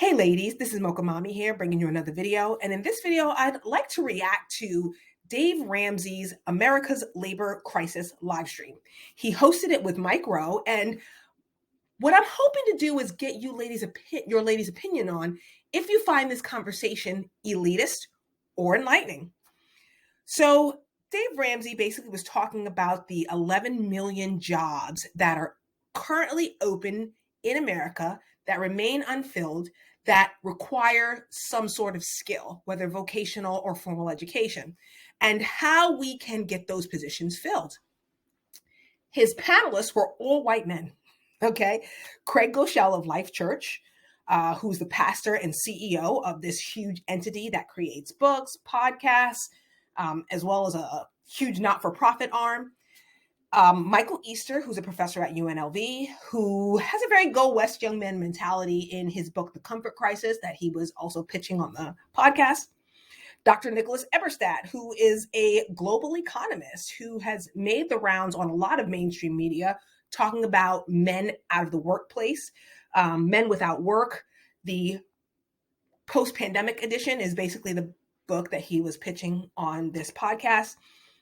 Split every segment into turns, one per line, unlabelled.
Hey ladies, this is Mocha Mommy here bringing you another video. And in this video, I'd like to react to Dave Ramsey's America's Labor Crisis live stream. He hosted it with Mike Rowe. And what I'm hoping to do is get you ladies your ladies' opinion on if you find this conversation elitist or enlightening. So Dave Ramsey basically was talking about the 11 million jobs that are currently open in America that remain unfilled, that require some sort of skill, whether vocational or formal education, and how we can get those positions filled. His panelists were all white men, okay? Craig Groeschel of Life Church, who's the pastor and CEO of this huge entity that creates books, podcasts, as well as a huge not-for-profit arm. Michael Easter, who's a professor at UNLV, who has a very Go West young man mentality in his book, The Comfort Crisis, that he was also pitching on the podcast. Dr. Nicholas Eberstadt, who is a global economist who has made the rounds on a lot of mainstream media, talking about men out of the workplace, men without work. The post-pandemic edition is basically the book that he was pitching on this podcast,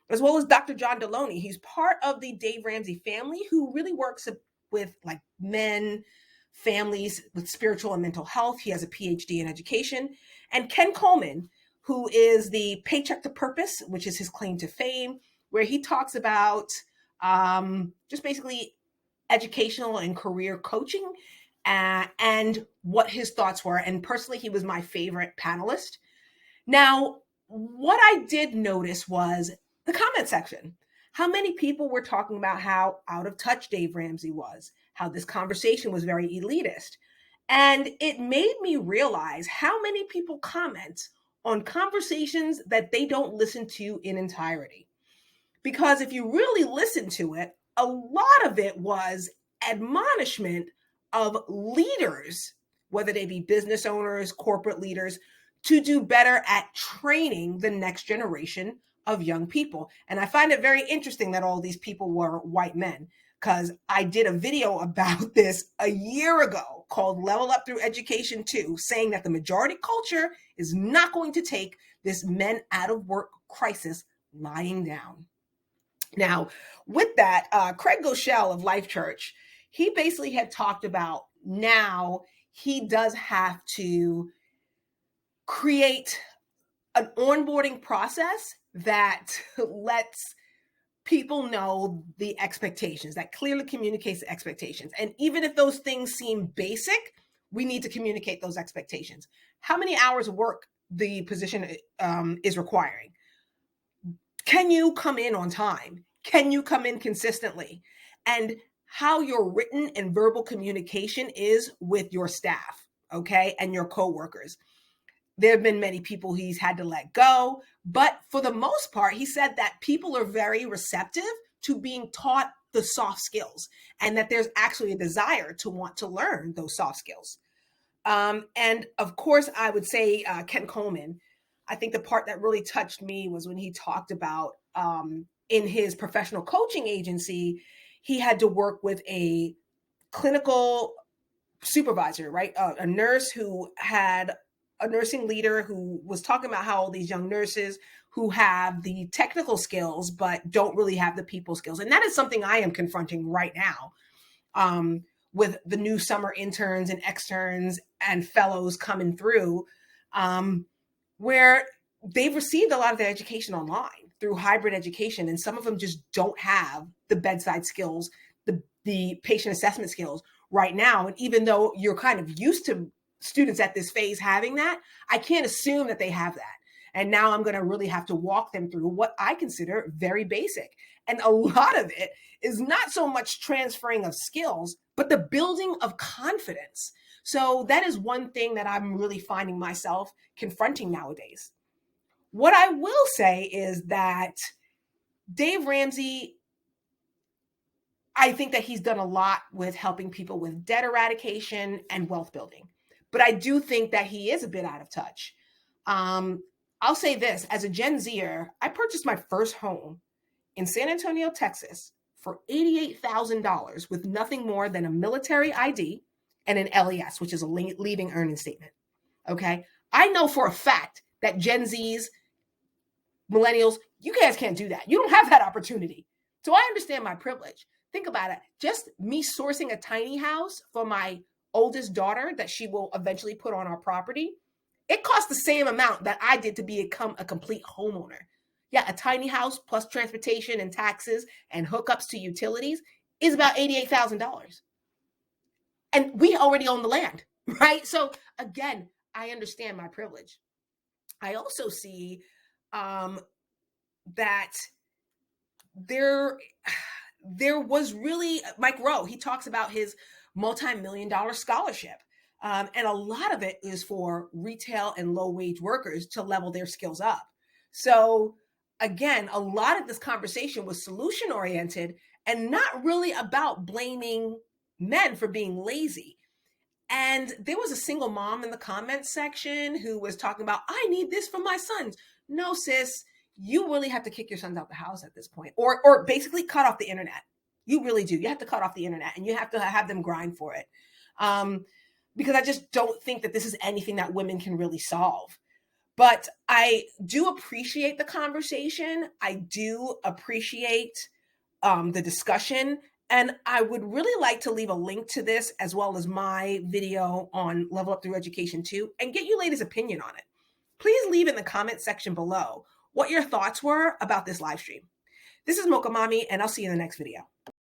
as well as Dr. John Deloney. He's part of the Dave Ramsey family who really works with like men, families with spiritual and mental health. He has a PhD in education. And Ken Coleman, who is the Paycheck to Purpose, which is his claim to fame, where he talks about just basically educational and career coaching and what his thoughts were. And personally, he was my favorite panelist. Now, what I did notice was the comment section. How many people were talking about how out of touch Dave Ramsey was, how this conversation was very elitist. And it made me realize how many people comment on conversations that they don't listen to in entirety. Because if you really listen to it, a lot of it was admonishment of leaders, whether they be business owners, corporate leaders, to do better at training the next generation of young people. And I find it very interesting that all these people were white men, because I did a video about this a year ago called Level Up Through Education 2, saying that the majority culture is not going to take this men out of work crisis lying down. Now, with that, Craig Groeschel of Life Church, he basically had talked about now he does have to create an onboarding process that lets people know the expectations, that clearly communicates the expectations. And even if those things seem basic, we need to communicate those expectations. How many hours of work the position is requiring? Can you come in on time? Can you come in consistently? And how your written and verbal communication is with your staff, okay, and your coworkers. There have been many people he's had to let go, but for the most part, he said that people are very receptive to being taught the soft skills and that there's actually a desire to want to learn those soft skills. And of course, I would say Ken Coleman, I think the part that really touched me was when he talked about in his professional coaching agency, he had to work with a clinical supervisor, right? A nurse who had a nursing leader who was talking about how all these young nurses who have the technical skills, but don't really have the people skills. And that is something I am confronting right now with the new summer interns and externs and fellows coming through, where they've received a lot of their education online through hybrid education. And some of them just don't have the bedside skills, the patient assessment skills right now. And even though you're kind of used to students at this phase having that, I can't assume that they have that. And now I'm going to really have to walk them through what I consider very basic. And a lot of it is not so much transferring of skills, but the building of confidence. So that is one thing that I'm really finding myself confronting nowadays. What I will say is that Dave Ramsey, I think that he's done a lot with helping people with debt eradication and wealth building. But I do think that he is a bit out of touch. I'll say this, as a Gen Zer, I purchased my first home in San Antonio, Texas for $88,000 with nothing more than a military ID and an LES, which is a leaving earnings statement. Okay. I know for a fact that Gen Zs, millennials, you guys can't do that. You don't have that opportunity. So I understand my privilege. Think about it. Just me sourcing a tiny house for my oldest daughter that she will eventually put on our property, it costs the same amount that I did to become a complete homeowner. Yeah, a tiny house plus transportation and taxes and hookups to utilities is about $88,000. And we already own the land, right? So again, I understand my privilege. I also see that there was really Mike Rowe. He talks about his multi-million-dollar scholarship. And a lot of it is for retail and low-wage workers to level their skills up. So again, a lot of this conversation was solution-oriented and not really about blaming men for being lazy. And there was a single mom in the comments section who was talking about, I need this for my sons. No, sis, you really have to kick your sons out the house at this point, or basically cut off the internet. You really do. You have to cut off the internet and you have to have them grind for it. Because I just don't think that this is anything that women can really solve. But I do appreciate the conversation. I do appreciate the discussion. And I would really like to leave a link to this as well as my video on Level Up Through Education too, and get you ladies' opinion on it. Please leave in the comment section below what your thoughts were about this live stream. This is Mocha Mommy, and I'll see you in the next video.